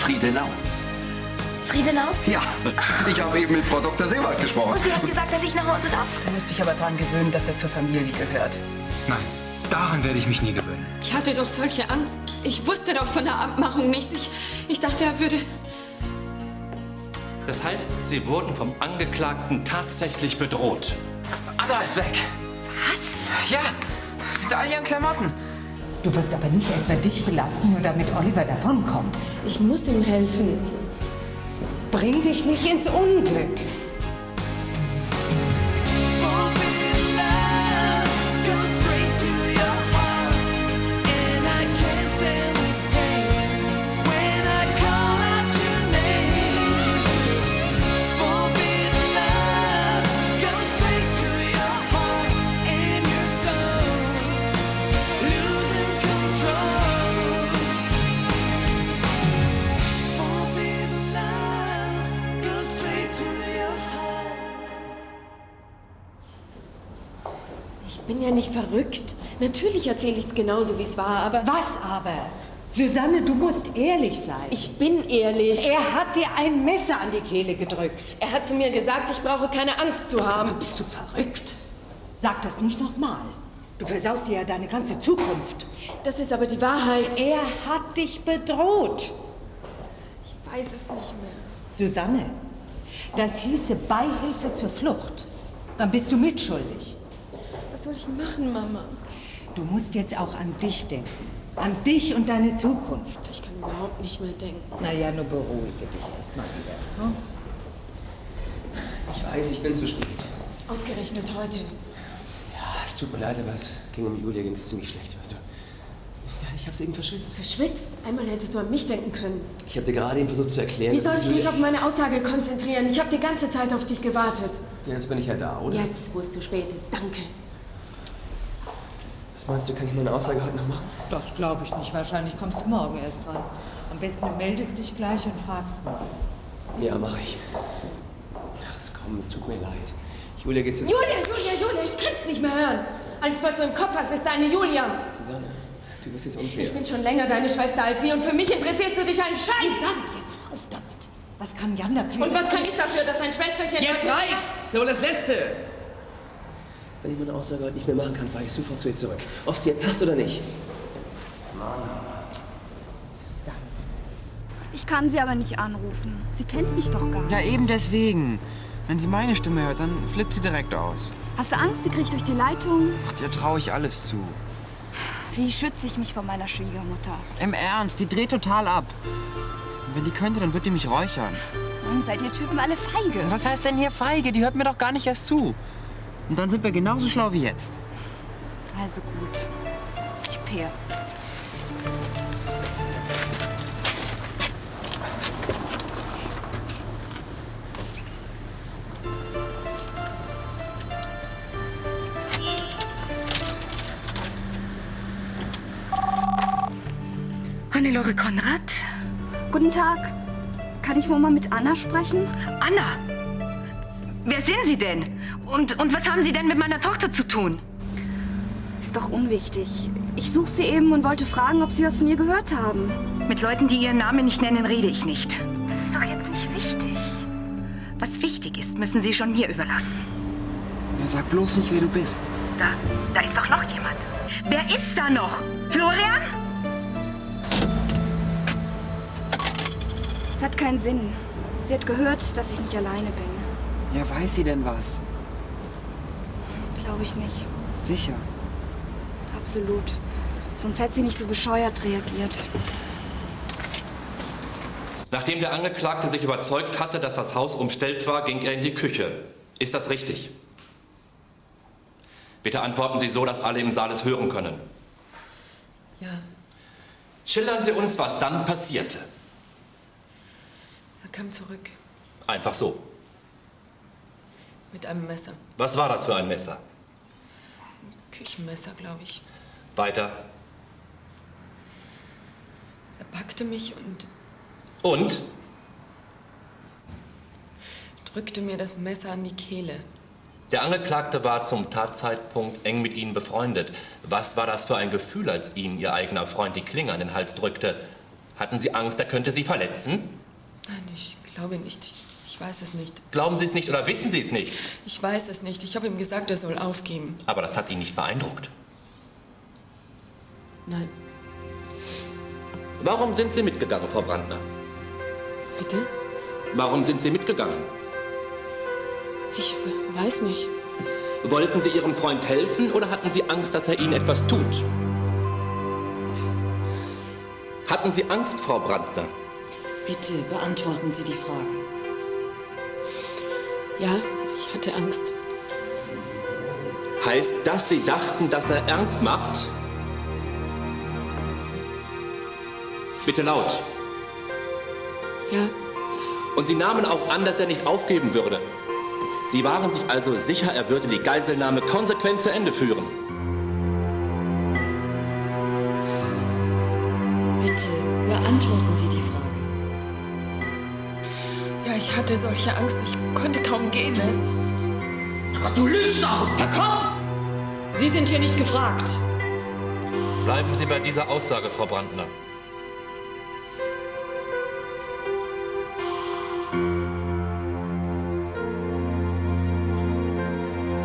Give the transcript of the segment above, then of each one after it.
Friedenau. Friedenau? Ja, ich habe eben mit Frau Dr. Seewald gesprochen. Und sie hat gesagt, dass ich nach Hause darf? Du musst dich aber daran gewöhnen, dass er zur Familie gehört. Nein, daran werde ich mich nie gewöhnen. Ich hatte doch solche Angst. Ich wusste doch von der Abmachung nichts. Ich dachte, er würde... Das heißt, Sie wurden vom Angeklagten tatsächlich bedroht. Anna ist weg. Was? Ja, da an ihren Klamotten. Du wirst aber nicht etwa dich belasten, nur damit Oliver davonkommt. Ich muss ihm helfen. Bring dich nicht ins Unglück. Ich bin ja nicht verrückt. Natürlich erzähle ich es genauso, wie es war, aber... Was aber? Susanne, du musst ehrlich sein. Ich bin ehrlich. Er hat dir ein Messer an die Kehle gedrückt. Er hat zu mir gesagt, ich brauche keine Angst zu haben. Aber bist du verrückt? Sag das nicht nochmal. Du versaust dir ja deine ganze Zukunft. Das ist aber die Wahrheit. Er hat dich bedroht. Ich weiß es nicht mehr. Susanne, das hieße Beihilfe zur Flucht. Dann bist du mitschuldig. Was soll ich machen, Mama? Du musst jetzt auch an dich denken. An dich und deine Zukunft. Ich kann überhaupt nicht mehr denken. Na ja, nur beruhige dich erst mal wieder. Hm? Ich weiß, ich bin zu spät. Ausgerechnet heute. Ja, es tut mir leid, aber es ging um Julia, ging es ziemlich schlecht, weißt du. Ja, ich hab's eben verschwitzt. Verschwitzt? Einmal hättest du an mich denken können. Ich habe dir gerade eben versucht zu erklären, Wie soll dass ich mich auf meine Aussage konzentrieren? Ich habe die ganze Zeit auf dich gewartet. Ja, jetzt bin ich ja da, oder? Jetzt, wo es zu spät ist. Danke. Was meinst du, kann ich meine Aussage heute noch machen? Das glaube ich nicht. Wahrscheinlich kommst du morgen erst dran. Am besten du meldest dich gleich und fragst mal. Ja, mache ich. Ach, komm, es tut mir leid. Julia geht's jetzt... Julia, ich kann's nicht mehr hören. Alles, was du im Kopf hast, ist deine Julia. Susanne, du bist jetzt unfair. Ich bin schon länger deine Schwester als sie und für mich interessierst du dich einen Scheiß. Sag jetzt auf damit. Was kann Jan dafür? Und was kann ich dafür, dass ein Schwesterchen... Jetzt reicht's! Nur das Letzte! Wenn ich meine Aussage heute nicht mehr machen kann, fahre ich sofort zu ihr zurück. Ob es dir passt oder nicht. Susanne. Ich kann sie aber nicht anrufen. Sie kennt mich doch gar nicht. Ja, eben deswegen. Wenn sie meine Stimme hört, dann flippt sie direkt aus. Hast du Angst, sie kriegt durch die Leitung? Ach, dir traue ich alles zu. Wie schütze ich mich vor meiner Schwiegermutter? Im Ernst, die dreht total ab. Und wenn die könnte, dann wird die mich räuchern. Mann, seid ihr Typen alle feige. Und was heißt denn hier feige? Die hört mir doch gar nicht erst zu. Und dann sind wir genauso schlau wie jetzt. Also gut. Ich peer. Hannelore Konrad? Guten Tag. Kann ich wohl mal mit Anna sprechen? Anna? Wer sind Sie denn? Und was haben Sie denn mit meiner Tochter zu tun? Ist doch unwichtig. Ich suche sie eben und wollte fragen, ob Sie was von ihr gehört haben. Mit Leuten, die ihren Namen nicht nennen, rede ich nicht. Das ist doch jetzt nicht wichtig. Was wichtig ist, müssen Sie schon mir überlassen. Ja, sag bloß nicht, wer du bist. Da ist doch noch jemand. Wer ist da noch? Florian? Es hat keinen Sinn. Sie hat gehört, dass ich nicht alleine bin. Ja, weiß sie denn was? Glaube ich nicht. Sicher. Absolut. Sonst hätte sie nicht so bescheuert reagiert. Nachdem der Angeklagte sich überzeugt hatte, dass das Haus umstellt war, ging er in die Küche. Ist das richtig? Bitte antworten Sie so, dass alle im Saal es hören können. Ja, Schildern Sie uns, was dann passierte. er kam zurück Einfach so. mit einem Messer. Was war das für ein Messer? Küchenmesser, glaube ich. Weiter. Er packte mich und Und? drückte mir das Messer an die Kehle. Der Angeklagte war zum Tatzeitpunkt eng mit Ihnen befreundet. Was war das für ein Gefühl, als Ihnen Ihr eigener Freund die Klinge an den Hals drückte? Hatten Sie Angst, er könnte Sie verletzen? Nein, ich glaube nicht. Ich weiß es nicht. Glauben Sie es nicht oder wissen Sie es nicht? Ich weiß es nicht. Ich habe ihm gesagt, er soll aufgeben. Aber das hat ihn nicht beeindruckt. Nein. Warum sind Sie mitgegangen, Frau Brandner? Bitte? Warum sind Sie mitgegangen? Ich weiß nicht. Wollten Sie Ihrem Freund helfen oder hatten Sie Angst, dass er Ihnen etwas tut? Hatten Sie Angst, Frau Brandner? Bitte beantworten Sie die Frage. Ja, ich hatte Angst. Heißt das, Sie dachten, dass er ernst macht? Bitte laut. Ja. Und Sie nahmen auch an, dass er nicht aufgeben würde. Sie waren sich also sicher, er würde die Geiselnahme konsequent zu Ende führen. Bitte beantworten Sie die Frage. Ja, ich hatte solche Angst. Ich konnte kaum gehen. Du lügst doch! Herr Kopp! Sie sind hier nicht gefragt. Bleiben Sie bei dieser Aussage, Frau Brandner.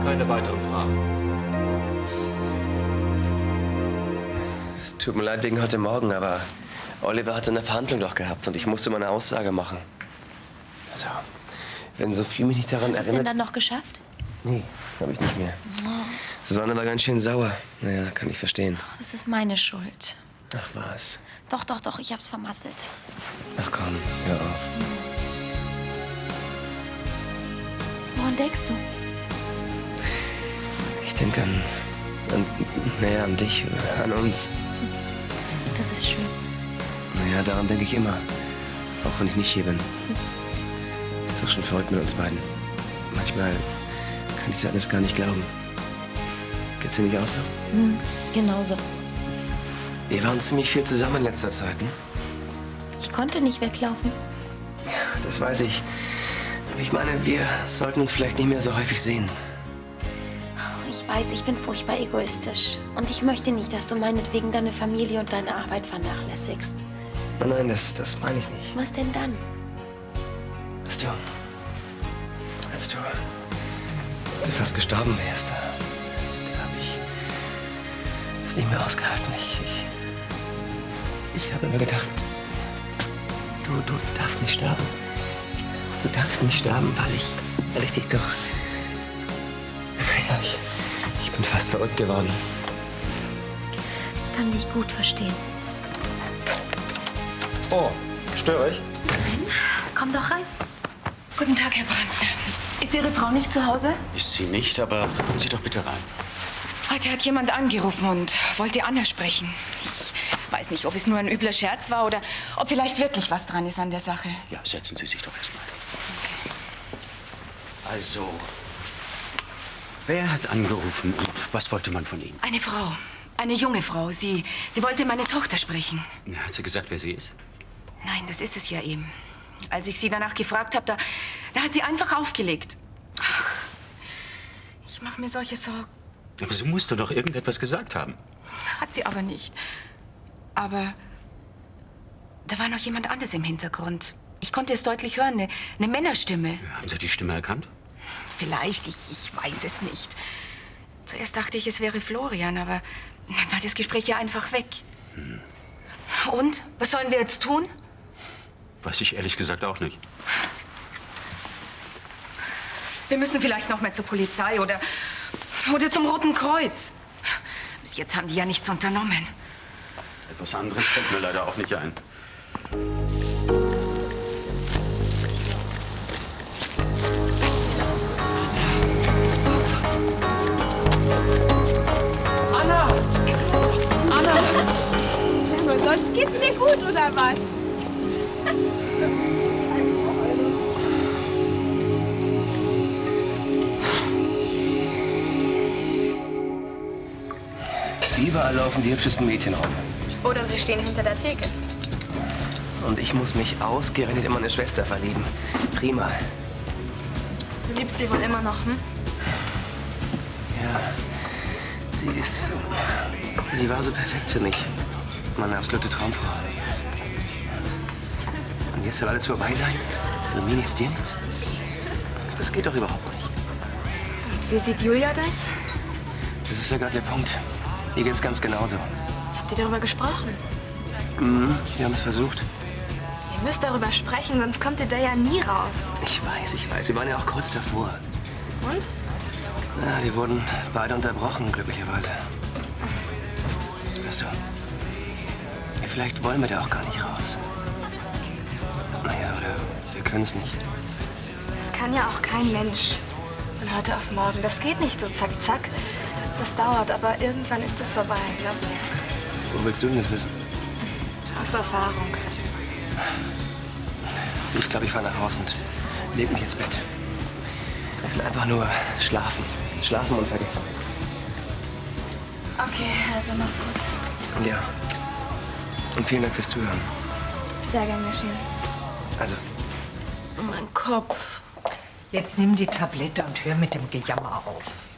Keine weiteren Fragen. Es tut mir leid wegen heute Morgen, aber Oliver hatte eine Verhandlung doch gehabt und ich musste meine Aussage machen. Also, wenn Sophie mich nicht daran Hast du es denn erinnert... dann noch geschafft? Nee, habe ich nicht mehr. Susanne war ganz schön sauer. Naja, kann ich verstehen. Das ist meine Schuld. Ach was. Doch, ich hab's vermasselt. Ach komm, hör auf. Woran denkst du? Ich denke an dich, an uns. Das ist schön. Naja, daran denke ich immer. Auch wenn ich nicht hier bin. Ist doch schon verrückt mit uns beiden. Manchmal kann ich das alles gar nicht glauben. Geht's dir nicht auch so? Genauso. Wir waren ziemlich viel zusammen in letzter Zeit, ne? Ich konnte nicht weglaufen. Das weiß ich. Aber ich meine, wir sollten uns vielleicht nicht mehr so häufig sehen. Ich weiß, ich bin furchtbar egoistisch. Und ich möchte nicht, dass du meinetwegen deine Familie und deine Arbeit vernachlässigst. Nein, das meine ich nicht. Was denn dann? Als du fast gestorben wärst, da habe ich es nicht mehr ausgehalten. Ich habe immer gedacht, du darfst nicht sterben. Du darfst nicht sterben, weil ich dich doch... Naja, ich bin fast verrückt geworden. Das kann ich gut verstehen. Oh, störe ich? Nein, komm doch rein. Guten Tag, Herr Brandner. Ist Ihre Frau nicht zu Hause? Ist sie nicht, aber kommen Sie doch bitte rein. Heute hat jemand angerufen und wollte Anna sprechen. Ich weiß nicht, ob es nur ein übler Scherz war oder ob vielleicht wirklich was dran ist an der Sache. Ja, setzen Sie sich doch erstmal. Also, wer hat angerufen und was wollte man von Ihnen? Eine Frau. Eine junge Frau. Sie wollte meine Tochter sprechen. Hat sie gesagt, wer sie ist? Nein, das ist es ja eben. Als ich sie danach gefragt habe, da hat sie einfach aufgelegt. Ach, ich mache mir solche Sorgen. Aber sie musste doch irgendetwas gesagt haben. Hat sie aber nicht. Aber da war noch jemand anderes im Hintergrund. Ich konnte es deutlich hören, eine Männerstimme. Haben Sie die Stimme erkannt? Vielleicht, ich weiß es nicht. Zuerst dachte ich, es wäre Florian, aber dann war das Gespräch ja einfach weg. Und? Was sollen wir jetzt tun? Weiß ich ehrlich gesagt auch nicht. Wir müssen vielleicht noch mal zur Polizei oder zum Roten Kreuz. Bis jetzt haben die ja nichts unternommen. Etwas anderes fällt mir leider auch nicht ein. Anna! Sag mal, sonst geht's dir gut, oder was? Überall laufen die hübschesten Mädchen rum. Oder sie stehen hinter der Theke. Und ich muss mich ausgerechnet in meine Schwester verlieben. Prima. Du liebst sie wohl immer noch, hm? Ja, sie war so perfekt für mich. Meine absolute Traumfrau. Und jetzt soll alles vorbei sein? So mir nichts, dir nichts? Das geht doch überhaupt nicht. Und wie sieht Julia das? Das ist ja gerade der Punkt. Ihr geht's ganz genauso. Habt ihr darüber gesprochen? Mhm, wir haben es versucht. Ihr müsst darüber sprechen, sonst kommt ihr da ja nie raus. Ich weiß. Wir waren ja auch kurz davor. Und? Na, wir wurden beide unterbrochen, glücklicherweise. Weißt du, vielleicht wollen wir da auch gar nicht raus. Naja, oder wir können es nicht. Das kann ja auch kein Mensch. Von heute auf morgen. Das geht nicht so zack, zack. Das dauert, aber irgendwann ist das vorbei, glaub mir. Wo willst du denn das wissen? Aus Erfahrung. Du, ich glaube, ich fahre nach Haus und leg mich ins Bett. Ich will einfach nur schlafen. Schlafen und vergessen. Okay, also mach's gut. Ja. Und vielen Dank fürs Zuhören. Sehr gern geschehen. Also. Mein Kopf. Jetzt nimm die Tablette und hör mit dem Gejammer auf.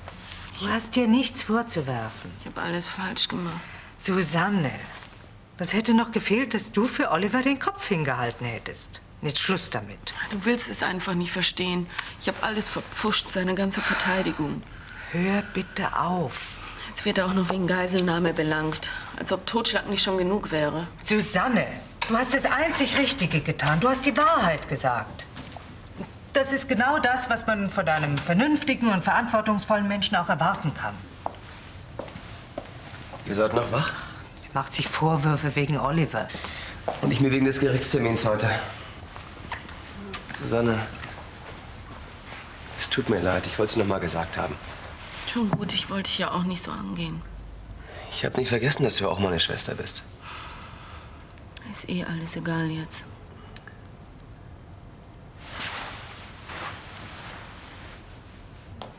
Du hast dir nichts vorzuwerfen. Ich habe alles falsch gemacht. Susanne, was hätte noch gefehlt, dass du für Oliver den Kopf hingehalten hättest? Jetzt Schluss damit. Du willst es einfach nicht verstehen. Ich habe alles verpfuscht, seine ganze Verteidigung. Hör bitte auf. Jetzt wird er auch noch wegen Geiselnahme belangt. Als ob Totschlag nicht schon genug wäre. Susanne, du hast das einzig Richtige getan. Du hast die Wahrheit gesagt. Das ist genau das, was man von einem vernünftigen und verantwortungsvollen Menschen auch erwarten kann. Ihr seid noch wach? Sie macht sich Vorwürfe wegen Oliver. Und ich mir wegen des Gerichtstermins heute. Susanne, es tut mir leid. Ich wollte es noch mal gesagt haben. Schon gut, ich wollte dich ja auch nicht so angehen. Ich habe nicht vergessen, dass du auch meine Schwester bist. Ist eh alles egal jetzt.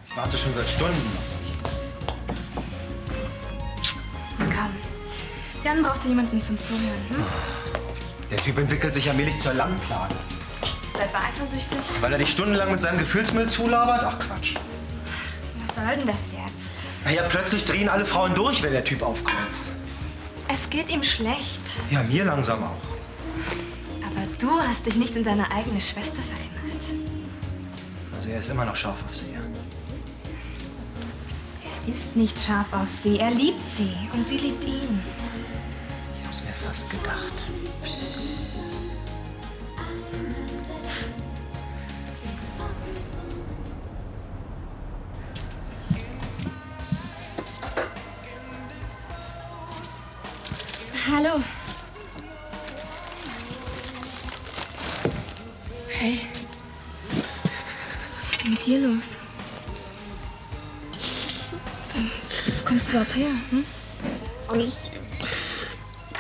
Ich warte schon seit Stunden. Komm. Jan brauchte jemanden zum Zuhören. Hm? Der Typ entwickelt sich allmählich zur Landplage. Bist du etwa eifersüchtig? Weil er dich stundenlang mit seinem Gefühlsmüll zulabert? Ach Quatsch. Was soll denn das jetzt? Naja, plötzlich drehen alle Frauen durch, wenn der Typ aufkreuzt. Es geht ihm schlecht. Ja, mir langsam auch. Aber du hast dich nicht in deine eigene Schwester verknallt. Also er ist immer noch scharf auf sie. Er ist nicht scharf auf sie. Er liebt sie. Und sie liebt ihn. Ich hab's mir fast gedacht. Hallo. Hey. Was ist denn mit dir los? Wo kommst du überhaupt her? Hm? Und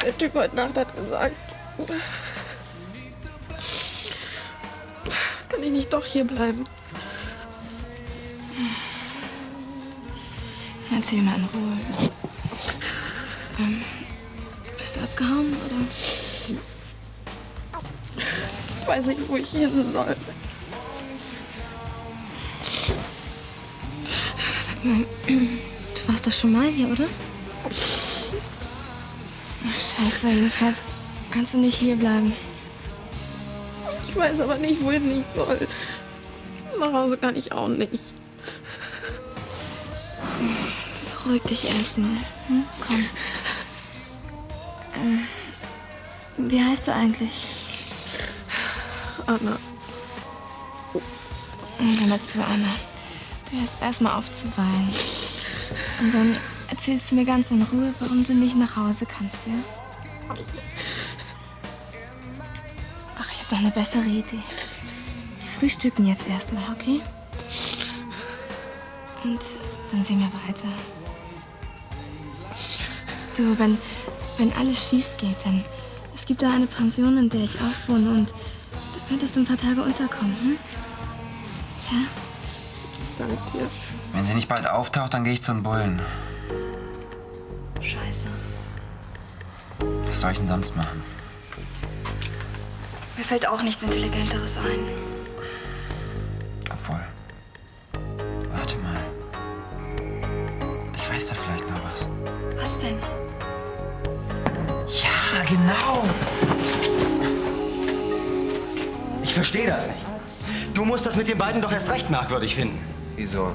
der Typ heute Nacht hat gesagt, kann ich nicht doch hier bleiben? Erzähl mal in Ruhe. Bist du abgehauen, oder? Ich weiß nicht, wo ich hin soll. Sag mal, du warst doch schon mal hier, oder? Ach, scheiße, jedenfalls kannst du nicht hier bleiben. Ich weiß aber nicht, wohin ich soll. Nach Hause kann ich auch nicht. Beruhig dich erstmal. Hm? Komm. Wie heißt du eigentlich? Anna. Hör mal zu, Anna. Du hörst erstmal auf zu weinen. Und dann erzählst du mir ganz in Ruhe, warum du nicht nach Hause kannst, ja? Ach, ich habe noch eine bessere Idee. Wir frühstücken jetzt erstmal, okay? Und dann sehen wir weiter. Du, wenn alles schief geht, dann... Es gibt da eine Pension, in der ich auch wohne und da könntest du ein paar Tage unterkommen, hm? Ja? Ich danke dir. Wenn sie nicht bald auftaucht, dann gehe ich zu den Bullen. Scheiße. Was soll ich denn sonst machen? Mir fällt auch nichts Intelligenteres ein. Obwohl. Warte mal. Ich weiß da vielleicht noch was. Was denn? Ja, genau. Ich verstehe das nicht. Du musst das mit den beiden doch erst recht merkwürdig finden. Wieso?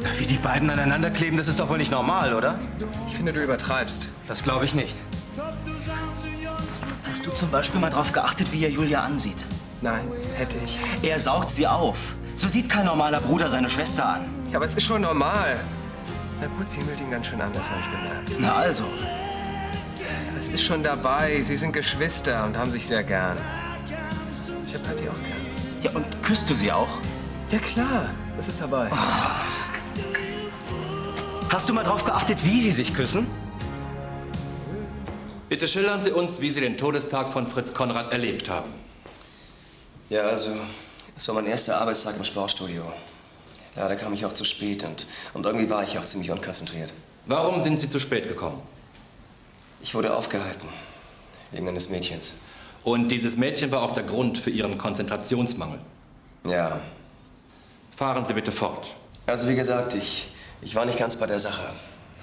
Na, wie die beiden aneinander kleben, das ist doch wohl nicht normal, oder? Ich finde, du übertreibst. Das glaube ich nicht. Hast du zum Beispiel mal darauf geachtet, wie er Julia ansieht? Nein, hätte ich. Er saugt sie auf. So sieht kein normaler Bruder seine Schwester an. Ja, aber es ist schon normal. Na gut, sie himmelt ihn ganz schön anders, habe ich bemerkt. Na also. Es ist schon dabei. Sie sind Geschwister und haben sich sehr gern. Ich hab Patti auch gern. Ja, und küsst du sie auch? Ja, klar. Das ist dabei. Hast du mal drauf geachtet, wie sie sich küssen? Bitte schildern Sie uns, wie Sie den Todestag von Fritz Konrad erlebt haben. Ja, also, es war mein erster Arbeitstag im Sportstudio. Leider kam ich auch zu spät und irgendwie war ich auch ziemlich unkonzentriert. Warum sind Sie zu spät gekommen? Ich wurde aufgehalten, wegen eines Mädchens. Und dieses Mädchen war auch der Grund für Ihren Konzentrationsmangel? Ja. Fahren Sie bitte fort. Also wie gesagt, ich war nicht ganz bei der Sache.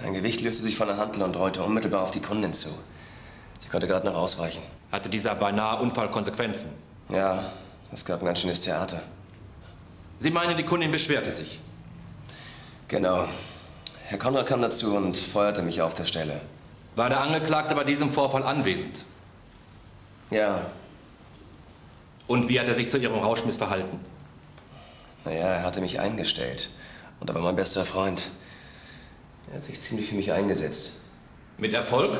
Ein Gewicht löste sich von der Hantel und rollte unmittelbar auf die Kundin zu. Sie konnte gerade noch ausweichen. Hatte dieser beinahe Unfall Konsequenzen? Ja, es gab ein ganz schönes Theater. Sie meinen, die Kundin beschwerte sich? Genau. Herr Konrad kam dazu und feuerte mich auf der Stelle. War der Angeklagte bei diesem Vorfall anwesend? Ja. Und wie hat er sich zu Ihrem Rauschmiss verhalten? Naja, er hatte mich eingestellt. Und er war mein bester Freund. Er hat sich ziemlich für mich eingesetzt. Mit Erfolg?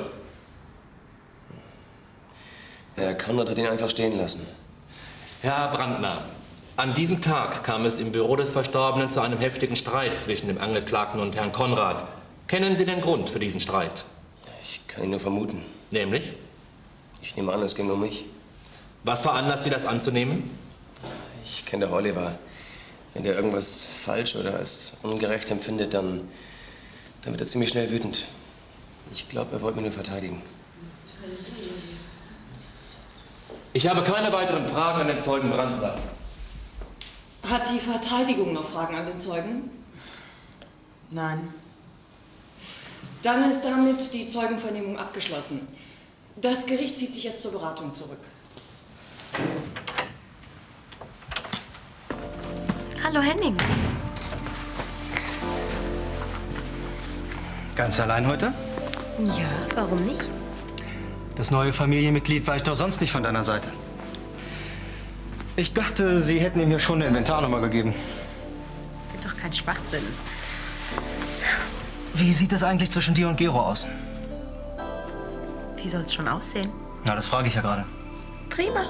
Herr Konrad hat ihn einfach stehen lassen. Herr Brandner, an diesem Tag kam es im Büro des Verstorbenen zu einem heftigen Streit zwischen dem Angeklagten und Herrn Konrad. Kennen Sie den Grund für diesen Streit? Ich kann ihn nur vermuten. Nämlich? Ich nehme an, es ging um mich. Was veranlasst Sie, das anzunehmen? Ich kenne doch Oliver. Wenn der irgendwas falsch oder als ungerecht empfindet, dann wird er ziemlich schnell wütend. Ich glaube, er wollte mich nur verteidigen. Ich habe keine weiteren Fragen an den Zeugen Brandner. Hat die Verteidigung noch Fragen an den Zeugen? Nein. Dann ist damit die Zeugenvernehmung abgeschlossen. Das Gericht zieht sich jetzt zur Beratung zurück. Hallo Henning. Ganz allein heute? Ja, warum nicht? Das neue Familienmitglied weicht doch sonst nicht von deiner Seite. Ich dachte, Sie hätten ihm ja schon eine Inventarnummer gegeben. Doch kein Schwachsinn. Wie sieht es eigentlich zwischen dir und Gero aus? Wie soll es schon aussehen? Na, das frage ich ja gerade. Prima.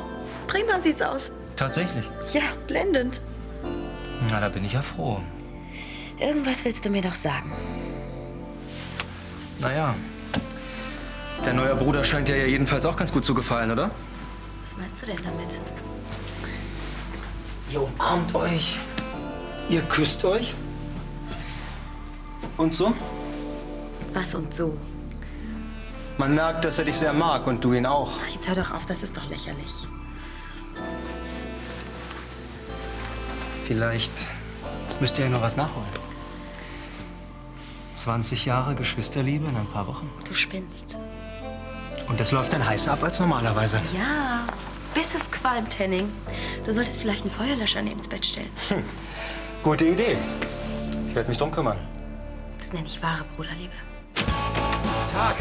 Prima sieht's aus. Tatsächlich? Ja, blendend. Na, da bin ich ja froh. Irgendwas willst du mir doch sagen. Naja, der neue Bruder scheint dir ja jedenfalls auch ganz gut zu gefallen, oder? Was meinst du denn damit? Ihr umarmt euch. Ihr küsst euch. Und so? Was und so? Man merkt, dass er dich sehr mag und du ihn auch. Ach, jetzt hör doch auf, das ist doch lächerlich. Vielleicht müsst ihr ja noch was nachholen. 20 Jahre Geschwisterliebe in ein paar Wochen. Du spinnst. Und das läuft dann heißer ab als normalerweise. Ja, bis es qualmt, Henning. Du solltest vielleicht einen Feuerlöscher neben das Bett stellen. Gute Idee. Ich werde mich drum kümmern. Das nenne ich wahre Bruderliebe. Tag.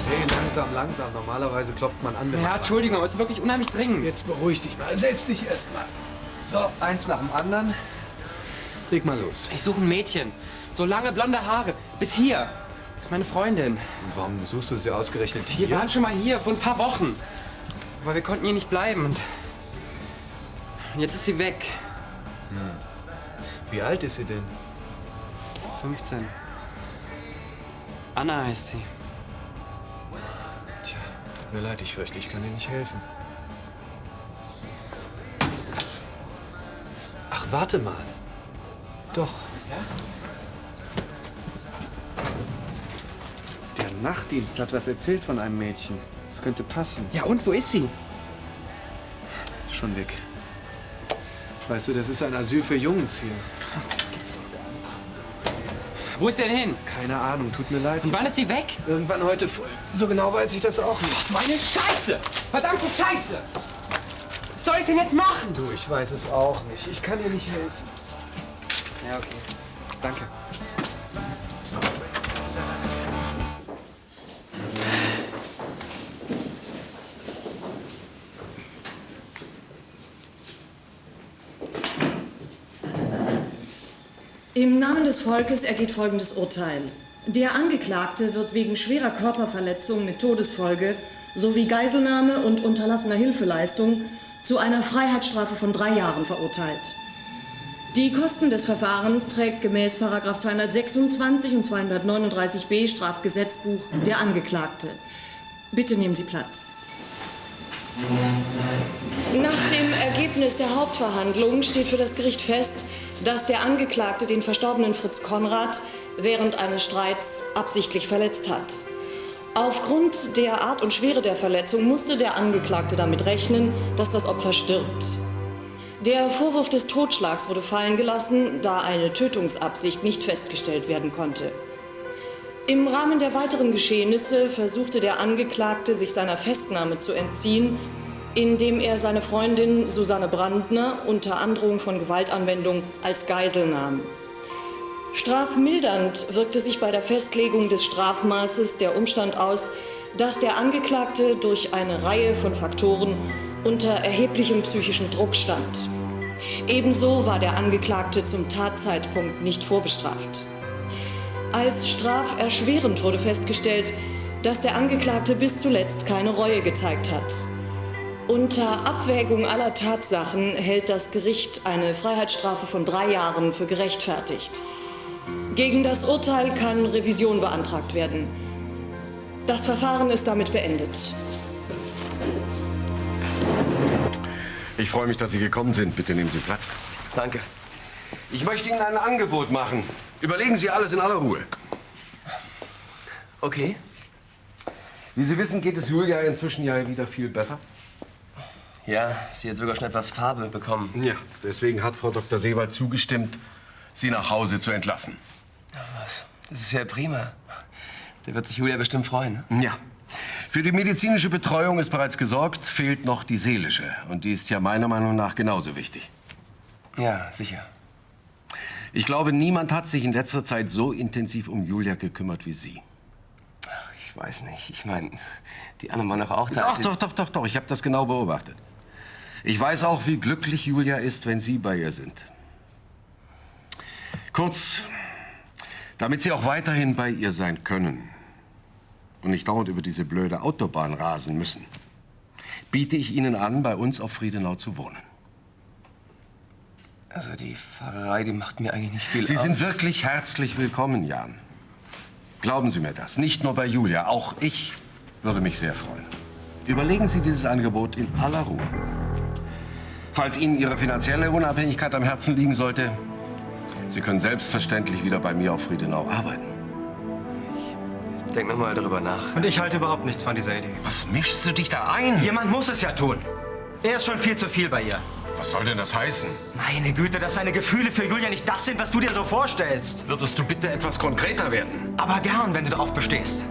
Hey, langsam. Normalerweise klopft man an. Ja, Entschuldigung, aber es ist wirklich unheimlich dringend. Jetzt beruhig dich mal. Setz dich erst mal. So, eins nach dem anderen. Leg mal los. Ich suche ein Mädchen. So lange blonde Haare. Bis hier. Das ist meine Freundin. Und warum suchst du sie ausgerechnet hier? Wir waren schon mal hier, vor ein paar Wochen. Aber wir konnten hier nicht bleiben. Und jetzt ist sie weg. Wie alt ist sie denn? 15. Anna heißt sie. Tja, tut mir leid, ich fürchte, ich kann dir nicht helfen. Ach, warte mal. Doch. Ja? Der Nachtdienst hat was erzählt von einem Mädchen. Das könnte passen. Ja, und wo ist sie? Schon weg. Weißt du, das ist ein Asyl für Jungs hier. Das gibt's doch gar nicht. Wo ist der denn hin? Keine Ahnung, tut mir leid. Und wann ist sie weg? Irgendwann heute früh. So genau weiß ich das auch nicht. Das war eine Scheiße! Verdammte Scheiße! Was soll ich denn jetzt machen? Du, ich weiß es auch nicht. Ich kann dir nicht helfen. Ja, okay. Danke. Im Namen des Volkes ergeht folgendes Urteil. Der Angeklagte wird wegen schwerer Körperverletzung mit Todesfolge sowie Geiselnahme und unterlassener Hilfeleistung zu einer Freiheitsstrafe von 3 Jahren verurteilt. Die Kosten des Verfahrens trägt gemäß § 226 und 239b Strafgesetzbuch der Angeklagte. Bitte nehmen Sie Platz. Nach dem Ergebnis der Hauptverhandlung steht für das Gericht fest, dass der Angeklagte den verstorbenen Fritz Konrad während eines Streits absichtlich verletzt hat. Aufgrund der Art und Schwere der Verletzung musste der Angeklagte damit rechnen, dass das Opfer stirbt. Der Vorwurf des Totschlags wurde fallen gelassen, da eine Tötungsabsicht nicht festgestellt werden konnte. Im Rahmen der weiteren Geschehnisse versuchte der Angeklagte, sich seiner Festnahme zu entziehen, indem er seine Freundin Susanne Brandner unter Androhung von Gewaltanwendung als Geisel nahm. Strafmildernd wirkte sich bei der Festlegung des Strafmaßes der Umstand aus, dass der Angeklagte durch eine Reihe von Faktoren unter erheblichem psychischen Druck stand. Ebenso war der Angeklagte zum Tatzeitpunkt nicht vorbestraft. Als straferschwerend wurde festgestellt, dass der Angeklagte bis zuletzt keine Reue gezeigt hat. Unter Abwägung aller Tatsachen hält das Gericht eine Freiheitsstrafe von 3 Jahren für gerechtfertigt. Gegen das Urteil kann Revision beantragt werden. Das Verfahren ist damit beendet. Ich freue mich, dass Sie gekommen sind. Bitte nehmen Sie Platz. Danke. Ich möchte Ihnen ein Angebot machen. Überlegen Sie alles in aller Ruhe. Okay. Wie Sie wissen, geht es Julia inzwischen ja wieder viel besser. Ja, sie hat sogar schon etwas Farbe bekommen. Ja, deswegen hat Frau Dr. Seewald zugestimmt, Sie nach Hause zu entlassen. Ach was, das ist ja prima. Da wird sich Julia bestimmt freuen. Ne? Ja. Für die medizinische Betreuung ist bereits gesorgt, fehlt noch die seelische. Und die ist ja meiner Meinung nach genauso wichtig. Ja, sicher. Ich glaube, niemand hat sich in letzter Zeit so intensiv um Julia gekümmert wie Sie. Ach, ich weiß nicht. Ich meine, die anderen waren doch auch da. Doch. Ich habe das genau beobachtet. Ich weiß auch, wie glücklich Julia ist, wenn Sie bei ihr sind. Kurz, damit Sie auch weiterhin bei ihr sein können und nicht dauernd über diese blöde Autobahn rasen müssen, biete ich Ihnen an, bei uns auf Friedenau zu wohnen. Also die Fahrerei, die macht mir eigentlich nicht viel aus. Sie sind wirklich herzlich willkommen, Jan. Glauben Sie mir das. Nicht nur bei Julia, auch ich würde mich sehr freuen. Überlegen Sie dieses Angebot in aller Ruhe. Falls Ihnen Ihre finanzielle Unabhängigkeit am Herzen liegen sollte, Sie können selbstverständlich wieder bei mir auf Friedenau arbeiten. Ich denke noch mal darüber nach. Und ich halte überhaupt nichts von dieser Idee. Was mischst du dich da ein? Jemand muss es ja tun. Er ist schon viel zu viel bei ihr. Was soll denn das heißen? Meine Güte, dass seine Gefühle für Julia nicht das sind, was du dir so vorstellst. Würdest du bitte etwas konkreter werden? Aber gern, wenn du darauf bestehst.